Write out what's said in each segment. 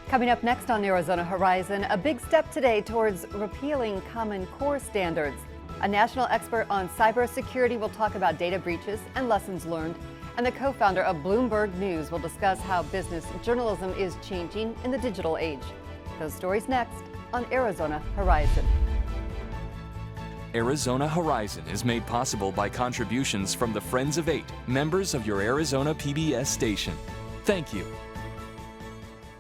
Coming up next on Arizona Horizon, a big step today towards repealing Common Core standards. A national expert on cybersecurity will talk about data breaches and lessons learned. And the co-founder of Bloomberg News will discuss how business journalism is changing in the digital age. Those stories next on Arizona Horizon. Arizona Horizon is made possible by contributions from the Friends of Eight, members of your Arizona PBS station. Thank you.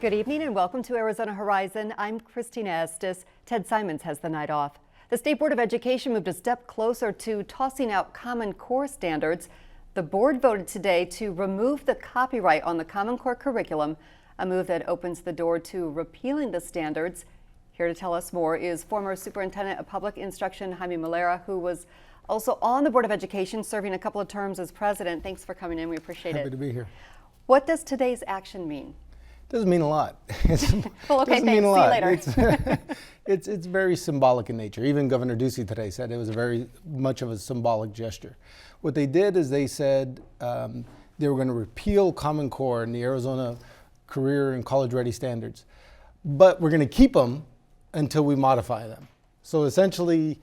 Good evening and welcome to Arizona Horizon. I'm Christina Estes. Ted Simons has the night off. The State Board of Education moved a step closer to tossing out Common Core standards. The board voted today to remove the copyright on the Common Core curriculum, a move that opens the door to repealing the standards. Here to tell us more is former Superintendent of Public Instruction Jaime Molera, who was also on the Board of Education, serving a couple of terms as president. Thanks for coming in. We appreciate it. Happy to be here. What does today's action mean? Doesn't mean a lot. Well, okay, thanks. See you later. It's very symbolic in nature. Even Governor Ducey today said it was a very much of a symbolic gesture. What they did is they said they were going to repeal Common Core and the Arizona Career and College Ready standards, but we're going to keep them until we modify them. So essentially,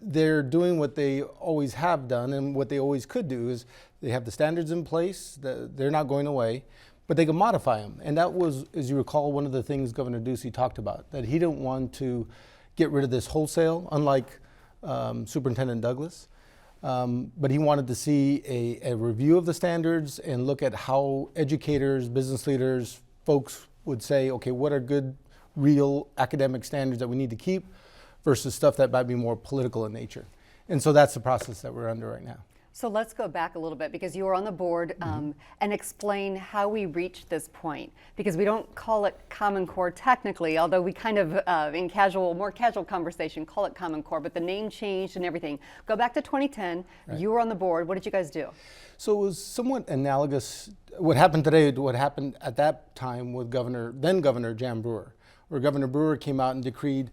they're doing what they always have done, and what they always could do is they have the standards in place, they're not going away, but they can modify them. And that was, as you recall, one of the things Governor Ducey talked about, that he didn't want to get rid of this wholesale, unlike Superintendent Douglas. But he wanted to see a review of the standards and look at how educators, business leaders, folks would say, okay, what are good, real academic standards that we need to keep versus stuff that might be more political in nature. And so that's the process that we're under right now. So let's go back a little bit, because you were on the board, and explain how we reached this point, because we don't call it Common Core technically, although we kind of, in more casual conversation, call it Common Core, but the name changed and everything. Go back to 2010, right. You were on the board. What did you guys do? So it was somewhat analogous. What happened today to what happened at that time with then Governor Jan Brewer, where Governor Brewer came out and decreed,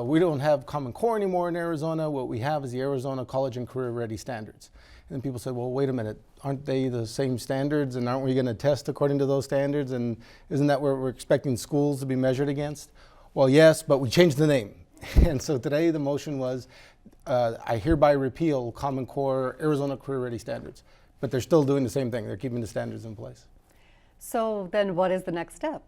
we don't have Common Core anymore in Arizona. What we have is the Arizona College and Career Ready standards. And then people said, well, wait a minute, aren't they the same standards? And aren't we going to test according to those standards? And isn't that what we're expecting schools to be measured against? Well, yes, but we changed the name. And so today the motion was, I hereby repeal Common Core Arizona Career Ready standards. But they're still doing the same thing. They're keeping the standards in place. So then what is the next step?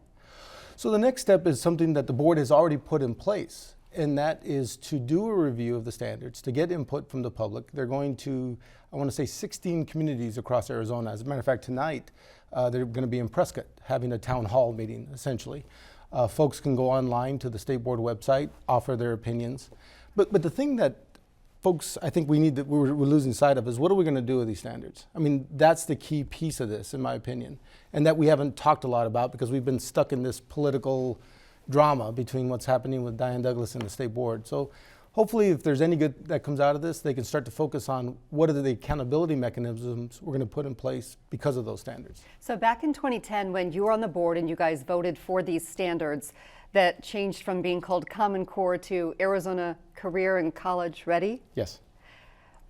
So the next step is something that the board has already put in place, and that is to do a review of the standards, to get input from the public. They're going to, I want to say 16 communities across Arizona. As a matter of fact, tonight, they're going to be in Prescott having a town hall meeting, essentially. Folks can go online to the State Board website, offer their opinions. But the thing that folks, I think we're losing sight of is, what are we going to do with these standards? I mean, that's the key piece of this, in my opinion, and that we haven't talked a lot about because we've been stuck in this political drama between what's happening with Diane Douglas and the State Board. So hopefully, if there's any good that comes out of this, they can start to focus on what are the accountability mechanisms we're going to put in place because of those standards. So back in 2010, when you were on the board and you guys voted for these standards that changed from being called Common Core to Arizona Career and College Ready? Yes.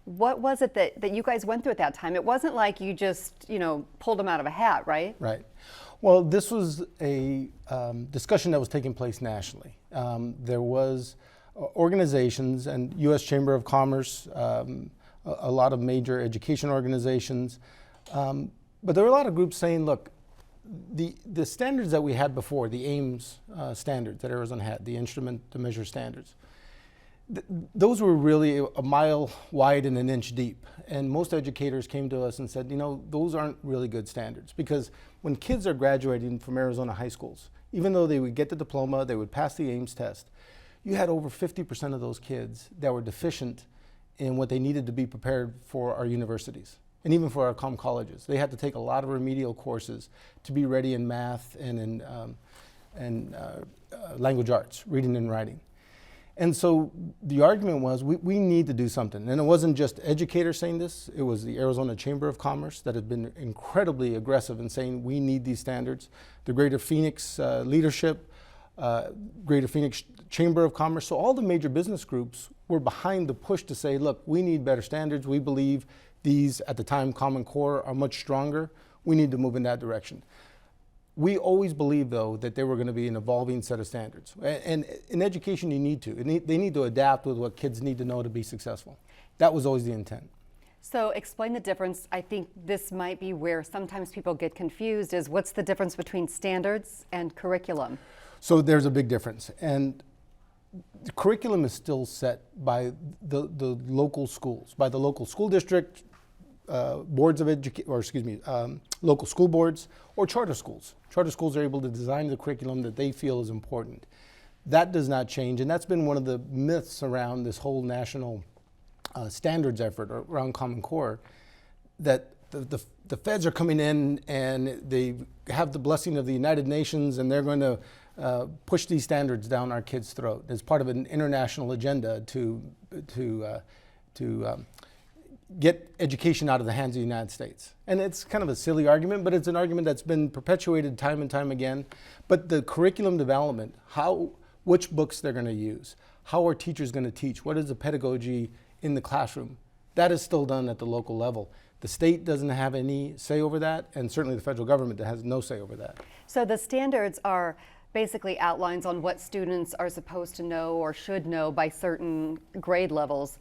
What was it that you guys went through at that time? It wasn't like you just, pulled them out of a hat, right? Right. Well, this was a discussion that was taking place nationally. There was organizations and U.S. Chamber of Commerce, a lot of major education organizations, but there were a lot of groups saying, look, the standards that we had before, the AIMS standards that Arizona had, the instrument to measure standards, those were really a mile wide and an inch deep. And most educators came to us and said, those aren't really good standards, because when kids are graduating from Arizona high schools, even though they would get the diploma, they would pass the AIMS test, you had over 50% of those kids that were deficient in what they needed to be prepared for our universities. And even for our comm colleges, they had to take a lot of remedial courses to be ready in math and in language arts, reading and writing. And so the argument was, we need to do something. And it wasn't just educators saying this, it was the Arizona Chamber of Commerce that had been incredibly aggressive in saying we need these standards. The Greater Phoenix leadership, Greater Phoenix Chamber of Commerce, so all the major business groups were behind the push to say, look, we need better standards. We believe these, at the time, Common Core are much stronger. We need to move in that direction. We always believed, though, that they were going to be an evolving set of standards. And in education, you need to. They need to adapt with what kids need to know to be successful. That was always the intent. So explain the difference. I think this might be where sometimes people get confused, is what's the difference between standards and curriculum? So there's a big difference. And the curriculum is still set by the local schools, by the local school district, boards of education, or excuse me, local school boards, or charter schools. Charter schools are able to design the curriculum that they feel is important. That does not change, and that's been one of the myths around this whole national standards effort around Common Core, that the feds are coming in and they have the blessing of the United Nations and they're going to push these standards down our kids' throat as part of an international agenda to get education out of the hands of the United States. And it's kind of a silly argument, but it's an argument that's been perpetuated time and time again. But the curriculum development, which books they're going to use, how are teachers going to teach, what is the pedagogy in the classroom, that is still done at the local level. The state doesn't have any say over that, and certainly the federal government has no say over that. So the standards are basically outlines on what students are supposed to know or should know by certain grade levels.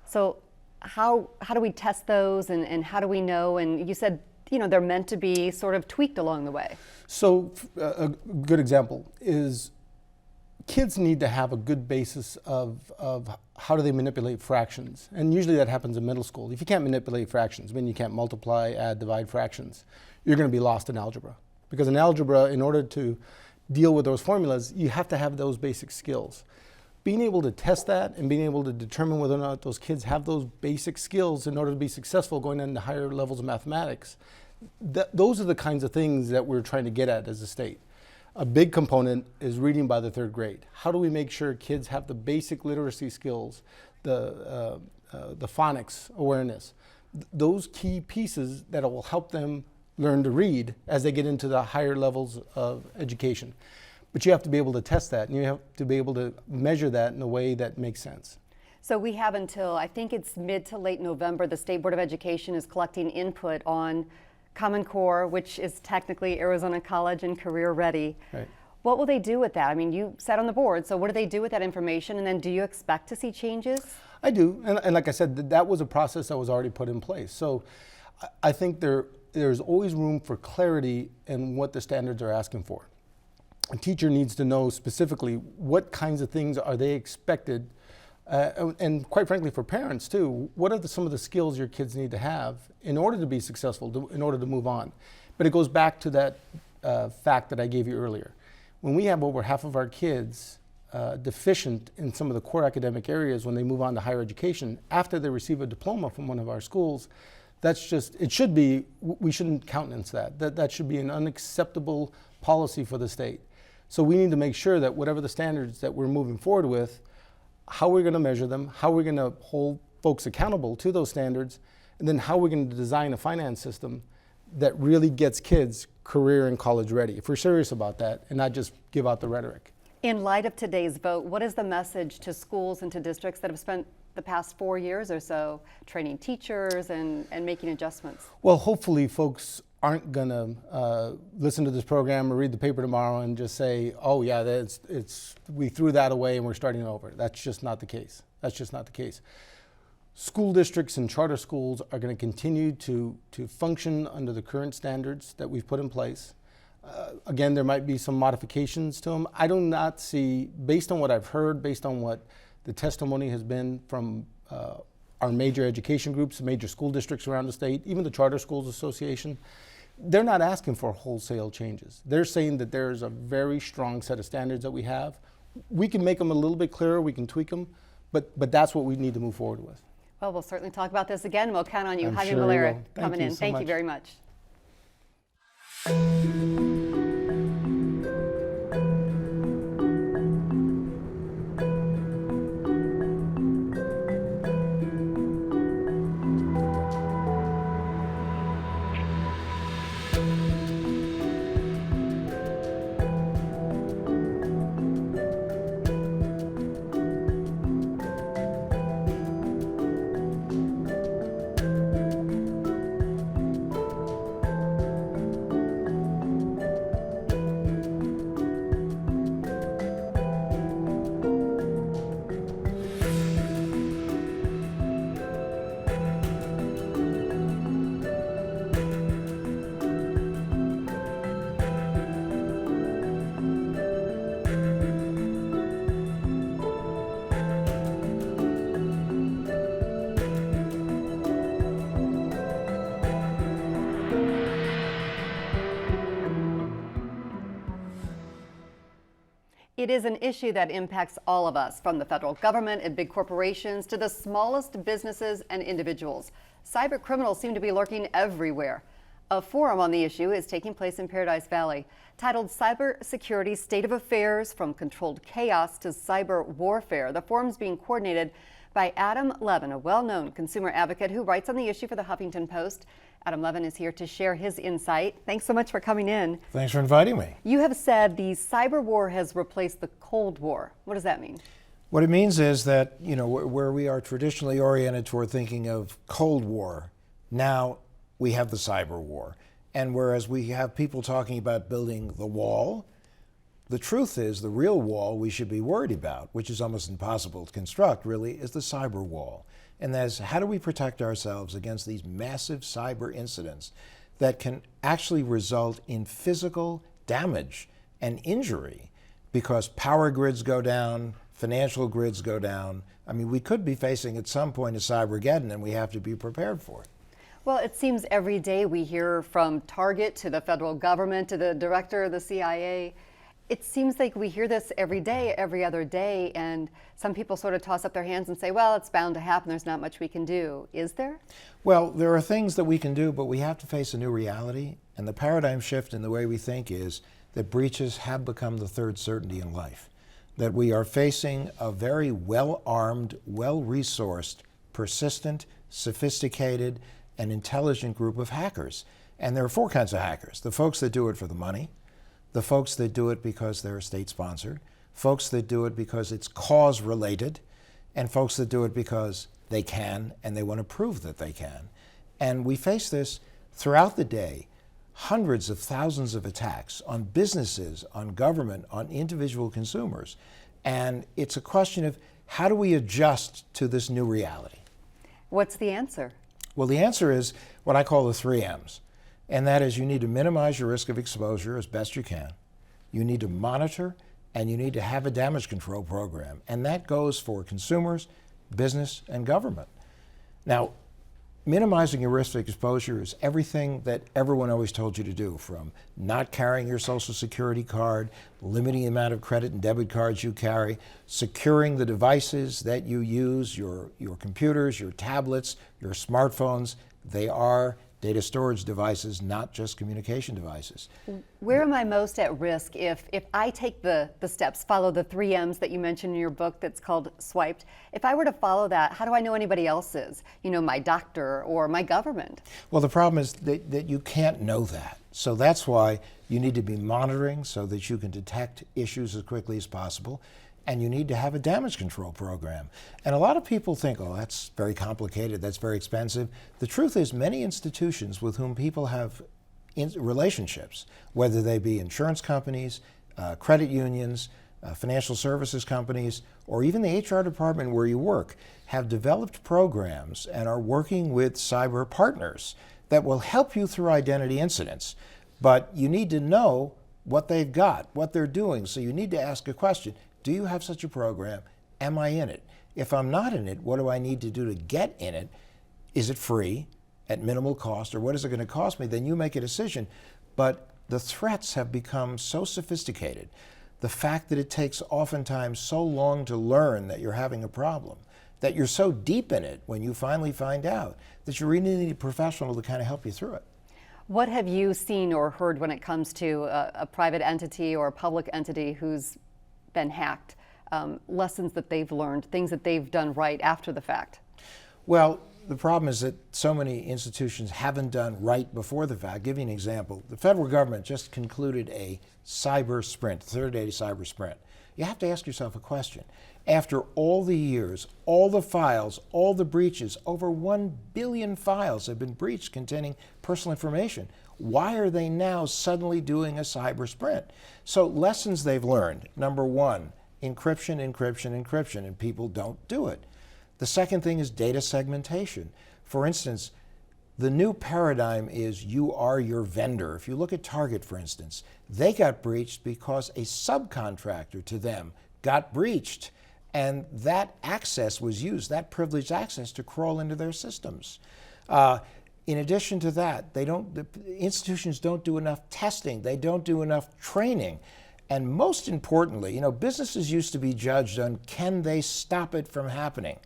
So how do we test those, and how do we know? And you said, they're meant to be sort of tweaked along the way. So a good example is kids need to have a good basis of how do they manipulate fractions. And usually that happens in middle school. If you can't manipulate fractions, I mean you can't multiply, add, divide fractions, you're going to be lost in algebra. Because in algebra, in order to deal with those formulas, you have to have those basic skills. Being able to test that and being able to determine whether or not those kids have those basic skills in order to be successful going into higher levels of mathematics, those are the kinds of things that we're trying to get at as a state. A big component is reading by the 3rd grade. How do we make sure kids have the basic literacy skills, the phonics awareness, those key pieces that will help them learn to read as they get into the higher levels of education. But you have to be able to test that, and you have to be able to measure that in a way that makes sense. So we have until, I think it's mid to late November, the State Board of Education is collecting input on Common Core, which is technically Arizona College and Career Ready. Right. What will they do with that? I mean, you sat on the board, so what do they do with that information? And then do you expect to see changes? I do, and like I said, that was a process that was already put in place. So I think there's always room for clarity in what the standards are asking for. A teacher needs to know specifically what kinds of things are they expected, and quite frankly for parents too, what are some of the skills your kids need to have in order to be successful, in order to move on. But it goes back to that fact that I gave you earlier. When we have over half of our kids deficient in some of the core academic areas when they move on to higher education, after they receive a diploma from one of our schools, that's just, it should be, we shouldn't countenance that. That should be an unacceptable policy for the state. So we need to make sure that whatever the standards that we're moving forward with, how we're going to measure them, how we're going to hold folks accountable to those standards, and then how we're going to design a finance system that really gets kids career and college ready, if we're serious about that, and not just give out the rhetoric. In light of today's vote, what is the message to schools and to districts that have spent the past 4 years or so training teachers and making adjustments? Well, hopefully folks aren't going to listen to this program or read the paper tomorrow and just say, oh yeah, we threw that away and we're starting over. That's just not the case. That's just not the case. School districts and charter schools are going to continue to function under the current standards that we've put in place. Again, there might be some modifications to them. I do not see, based on what I've heard, based on what the testimony has been from our major education groups, major school districts around the state, even the Charter Schools Association, they're not asking for wholesale changes. They're saying that there's a very strong set of standards that we have. We can make them a little bit clearer, we can tweak them, but that's what we need to move forward with. Well, we'll certainly talk about this again. We'll count on you. I'm Jaime sure we Valera will. coming in. So Thank you much. very much. It is an issue that impacts all of us, from the federal government and big corporations to the smallest businesses and individuals. Cyber criminals seem to be lurking everywhere. A forum on the issue is taking place in Paradise Valley, titled Cybersecurity State of Affairs: From Controlled Chaos to Cyber Warfare. The forum's being coordinated by Adam Levin, a well-known consumer advocate who writes on the issue for the Huffington Post. Adam Levin is here to share his insight. Thanks so much for coming in. Thanks for inviting me. You have said the cyber war has replaced the Cold War. What does that mean? What it means is that, where we are traditionally oriented toward thinking of Cold War, now we have the cyber war. And whereas we have people talking about building the wall, the truth is the real wall we should be worried about, which is almost impossible to construct really, is the cyber wall. And that is, how do we protect ourselves against these massive cyber incidents that can actually result in physical damage and injury because power grids go down, financial grids go down. I mean, we could be facing at some point a Cybergeddon, and we have to be prepared for it. Well, it seems every day we hear from Target to the federal government to the director of the CIA. It seems like we hear this every day, every other day, and some people sort of toss up their hands and say, well, it's bound to happen. There's not much we can do. Is there? Well, there are things that we can do, but we have to face a new reality. And the paradigm shift in the way we think is that breaches have become the third certainty in life. That we are facing a very well-armed, well-resourced, persistent, sophisticated, and intelligent group of hackers. And there are four kinds of hackers: the folks that do it for the money, the folks that do it because they're state-sponsored, folks that do it because it's cause-related, and folks that do it because they can and they want to prove that they can. And we face this throughout the day, hundreds of thousands of attacks on businesses, on government, on individual consumers. And it's a question of how do we adjust to this new reality? What's the answer? Well, the answer is what I call the 3 M's. And that is, you need to minimize your risk of exposure as best you can. You need to monitor, and you need to have a damage control program. And that goes for consumers, business, and government. Now, minimizing your risk of exposure is everything that everyone always told you to do, from not carrying your Social Security card, limiting the amount of credit and debit cards you carry, securing the devices that you use, your computers, your tablets, your smartphones. They are data storage devices, not just communication devices. Where am I most at risk if I take the steps, follow the 3 M's that you mentioned in your book that's called Swiped? If I were to follow that, how do I know anybody else is? My doctor or my government? Well, the problem is that you can't know that. So that's why you need to be monitoring so that you can detect issues as quickly as possible. And you need to have a damage control program. And a lot of people think, oh, that's very complicated, that's very expensive. The truth is, many institutions with whom people have relationships, whether they be insurance companies, credit unions, financial services companies, or even the HR department where you work, have developed programs and are working with cyber partners that will help you through identity incidents. But you need to know what they've got, what they're doing. So you need to ask a question. Do you have such a program? Am I in it? If I'm not in it, what do I need to do to get in it? Is it free, at minimal cost, or what is it going to cost me? Then you make a decision. But the threats have become so sophisticated. The fact that it takes oftentimes so long to learn that you're having a problem, that you're so deep in it when you finally find out, that you really need a professional to kind of help you through it. What have you seen or heard when it comes to a private entity or a public entity who's been hacked, lessons that they've learned, things that they've done right after the fact? Well, the problem is that so many institutions haven't done right before the fact. I'll give you an example. The federal government just concluded a cyber sprint, 30-day cyber sprint. You have to ask yourself a question. After all the years, all the files, all the breaches, over 1 billion files have been breached containing personal information. Why are they now suddenly doing a cyber sprint? So lessons they've learned. Number one, encryption, encryption, encryption, and people don't do it. The second thing is data segmentation. For instance, the new paradigm is you are your vendor. If you look at Target, for instance, they got breached because a subcontractor to them got breached. And that access was used, that privileged access, to crawl into their systems. In addition to that, the institutions don't do enough testing. They don't do enough training. And most importantly, businesses used to be judged on can they stop it from happening.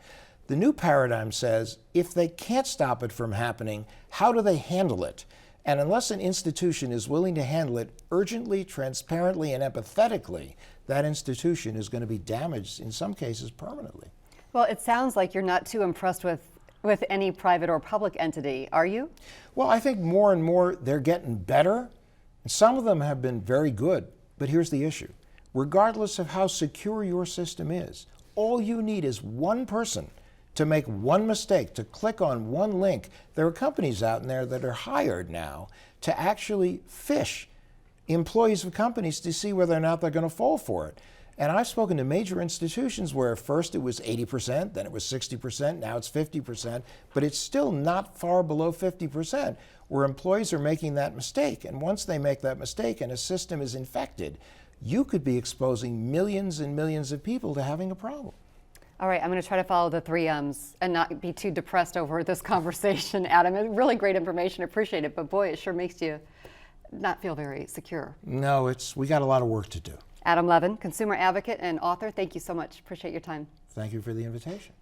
The new paradigm says if they can't stop it from happening, how do they handle it? And unless an institution is willing to handle it urgently, transparently, and empathetically, that institution is going to be damaged, in some cases permanently. Well, it sounds like you're not too impressed with any private or public entity, are you? Well, I think more and more they're getting better. And some of them have been very good. But here's the issue. Regardless of how secure your system is, all you need is one person to make one mistake, to click on one link. There are companies out there that are hired now to actually fish employees of companies to see whether or not they're going to fall for it. And I've spoken to major institutions where first it was 80%, then it was 60%, now it's 50%, but it's still not far below 50% where employees are making that mistake. And once they make that mistake and a system is infected, you could be exposing millions and millions of people to having a problem. All right, I'm going to try to follow the 3 M's and not be too depressed over this conversation, Adam. Really great information, appreciate it, but boy, it sure makes you not feel very secure. No, we got a lot of work to do. Adam Levin, consumer advocate and author, thank you so much. Appreciate your time. Thank you for the invitation.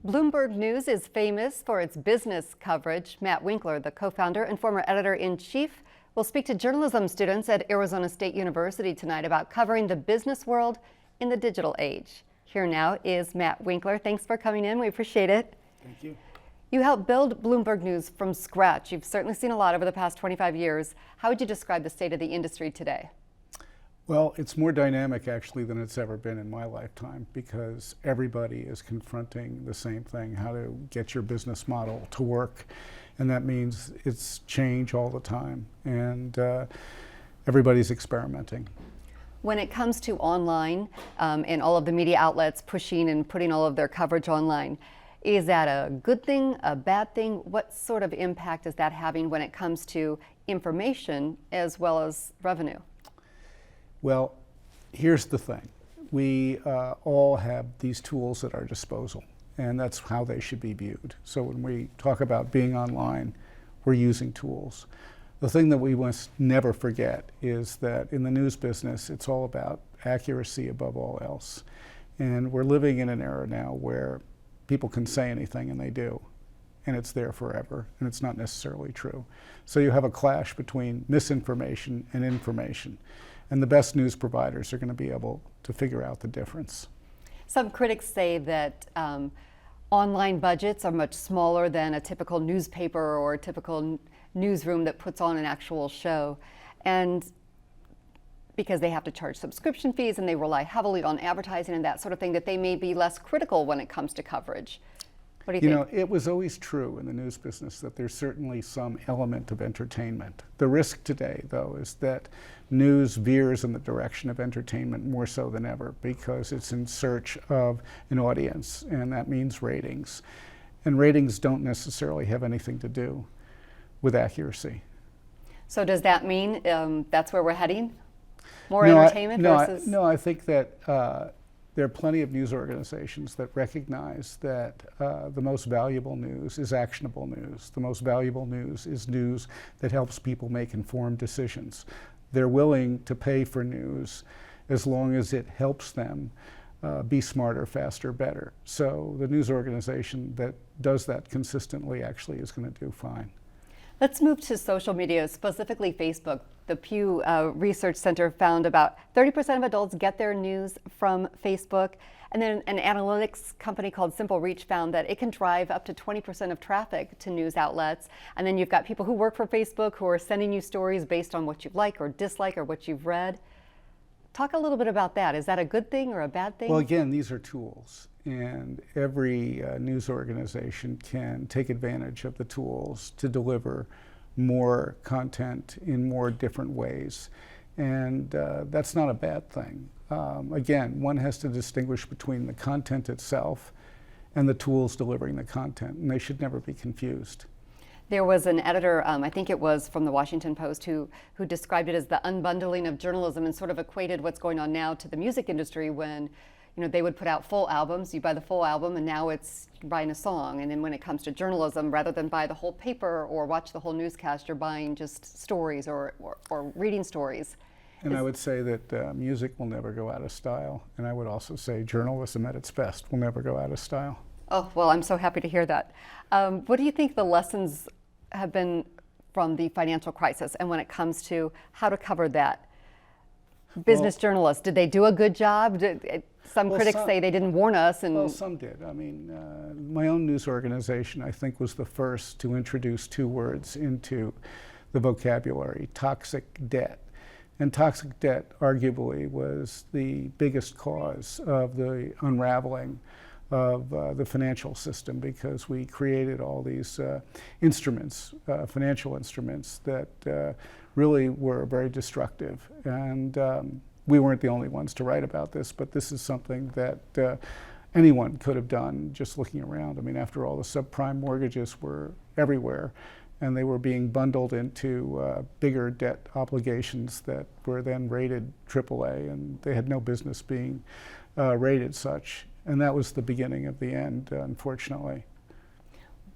Bloomberg News is famous for its business coverage. Matt Winkler, the co-founder and former editor-in-chief, will speak to journalism students at Arizona State University tonight about covering the business world in the digital age. Here now is Matt Winkler. Thanks for coming in. We appreciate it. Thank you. You helped build Bloomberg News from scratch. You've certainly seen a lot over the past 25 years. How would you describe the state of the industry today? Well, it's more dynamic actually than it's ever been in my lifetime because everybody is confronting the same thing, how to get your business model to work. And that means it's change all the time. And everybody's experimenting. When it comes to online and all of the media outlets pushing and putting all of their coverage online, is that a good thing, a bad thing? What sort of impact is that having when it comes to information as well as revenue? Well, here's the thing. We all have these tools at our disposal, and that's how they should be viewed. So when we talk about being online, we're using tools. The thing that we must never forget is that in the news business, it's all about accuracy above all else. And we're living in an era now where people can say anything, and they do. And it's there forever, and it's not necessarily true. So you have a clash between misinformation and information. And the best news providers are going to be able to figure out the difference. Some critics say that online budgets are much smaller than a typical newspaper or a typical newsroom that puts on an actual show. And because they have to charge subscription fees and they rely heavily on advertising and that sort of thing, that they may be less critical when it comes to coverage. What do you think? You know, it was always true in the news business that there's certainly some element of entertainment. The risk today, though, is that news veers in the direction of entertainment more so than ever because it's in search of an audience, and that means ratings. And ratings don't necessarily have anything to do with accuracy. So does that mean that's where we're heading? More entertainment versus? No, I think that there are plenty of news organizations that recognize that the most valuable news is actionable news. The most valuable news is news that helps people make informed decisions. They're willing to pay for news as long as it helps them be smarter, faster, better. So the news organization that does that consistently actually is going to do fine. Let's move to social media, specifically Facebook. The Pew Research Center found about 30% of adults get their news from Facebook. And then an analytics company called Simple Reach found that it can drive up to 20% of traffic to news outlets. And then you've got people who work for Facebook who are sending you stories based on what you like or dislike or what you've read. Talk a little bit about that. Is that a good thing or a bad thing? Well, again, these are tools, and every news organization can take advantage of the tools to deliver more content in more different ways. And that's not a bad thing. Again, one has to distinguish between the content itself and the tools delivering the content, and they should never be confused. There was an editor, I think it was from the Washington Post, who described it as the unbundling of journalism and sort of equated what's going on now to the music industry when, you know, they would put out full albums, you buy the full album, and now it's buying a song. And then when it comes to journalism, rather than buy the whole paper or watch the whole newscast, you're buying just stories or reading stories. And I would say that music will never go out of style. And I would also say journalism at its best will never go out of style. Oh, well, I'm so happy to hear that. What do you think the lessons have been from the financial crisis, and when it comes to how to cover that? Business journalists, did they do a good job? Some critics say they didn't warn us. Well, some did. I mean, my own news organization, I think, was the first to introduce two words into the vocabulary: toxic debt. And toxic debt arguably was the biggest cause of the unraveling of the financial system, because we created all these instruments, financial instruments that really were very destructive. And we weren't the only ones to write about this, but this is something that anyone could have done just looking around. I mean, after all, the subprime mortgages were everywhere, and they were being bundled into bigger debt obligations that were then rated AAA, and they had no business being rated such. And that was the beginning of the end, unfortunately.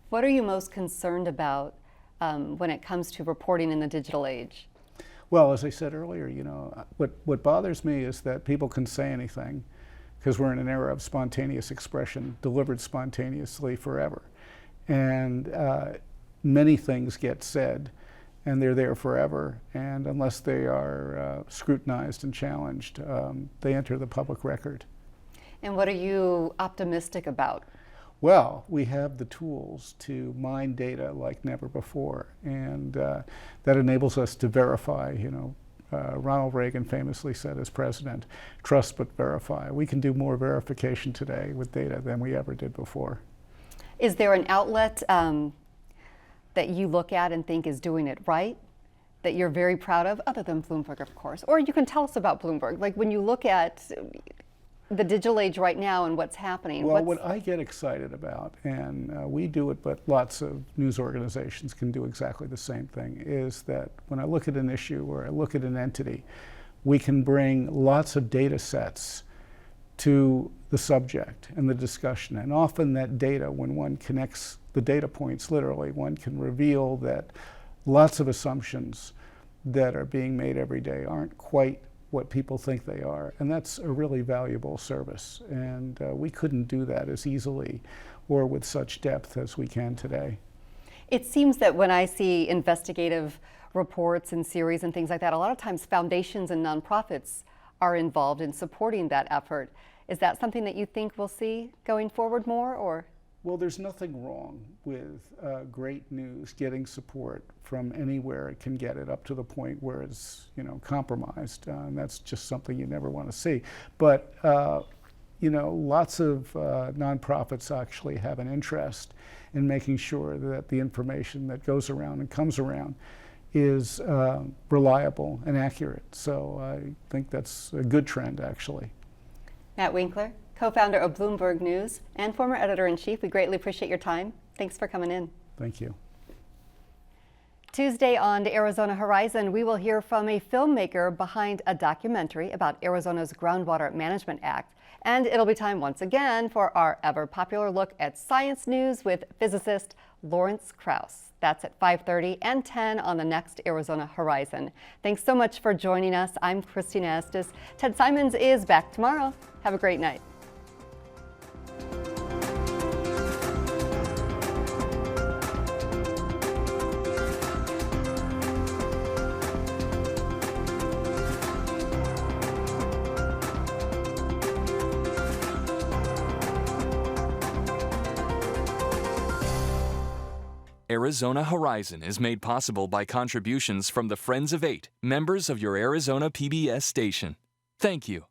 What are you most concerned about when it comes to reporting in the digital age? Well, as I said earlier, you know, what bothers me is that people can say anything, because we're in an era of spontaneous expression, delivered spontaneously forever. And many things get said, and they're there forever. And unless they are scrutinized and challenged, they enter the public record. And what are you optimistic about? Well, we have the tools to mine data like never before, and that enables us to verify. You know, Ronald Reagan famously said as president, "Trust but verify." We can do more verification today with data than we ever did before. Is there an outlet that you look at and think is doing it right, that you're very proud of, other than Bloomberg, of course? Or you can tell us about Bloomberg. Like, when you look at the digital age right now and what's happening. Well, what I get excited about, and we do it, but lots of news organizations can do exactly the same thing, is that when I look at an issue or I look at an entity, we can bring lots of data sets to the subject and the discussion. And often that data, when one connects the data points literally, one can reveal that lots of assumptions that are being made every day aren't quite what people think they are. And that's a really valuable service. And we couldn't do that as easily or with such depth as we can today. It seems that when I see investigative reports and series and things like that, a lot of times foundations and nonprofits are involved in supporting that effort. Is that something that you think we'll see going forward more, or? Well, there's nothing wrong with great news getting support from anywhere it can get it, up to the point where it's, you know, compromised. And that's just something you never want to see. But you know, lots of nonprofits actually have an interest in making sure that the information that goes around and comes around is reliable and accurate. So I think that's a good trend, actually. Matt Winkler, co-founder of Bloomberg News and former editor-in-chief, we greatly appreciate your time. Thanks for coming in. Thank you. Tuesday on Arizona Horizon, we will hear from a filmmaker behind a documentary about Arizona's Groundwater Management Act. And it'll be time once again for our ever-popular look at science news with physicist Lawrence Krauss. That's at 5:30 and 10 on the next Arizona Horizon. Thanks so much for joining us. I'm Christina Estes. Ted Simons is back tomorrow. Have a great night. Arizona Horizon is made possible by contributions from the Friends of 8, members of your Arizona PBS station. Thank you.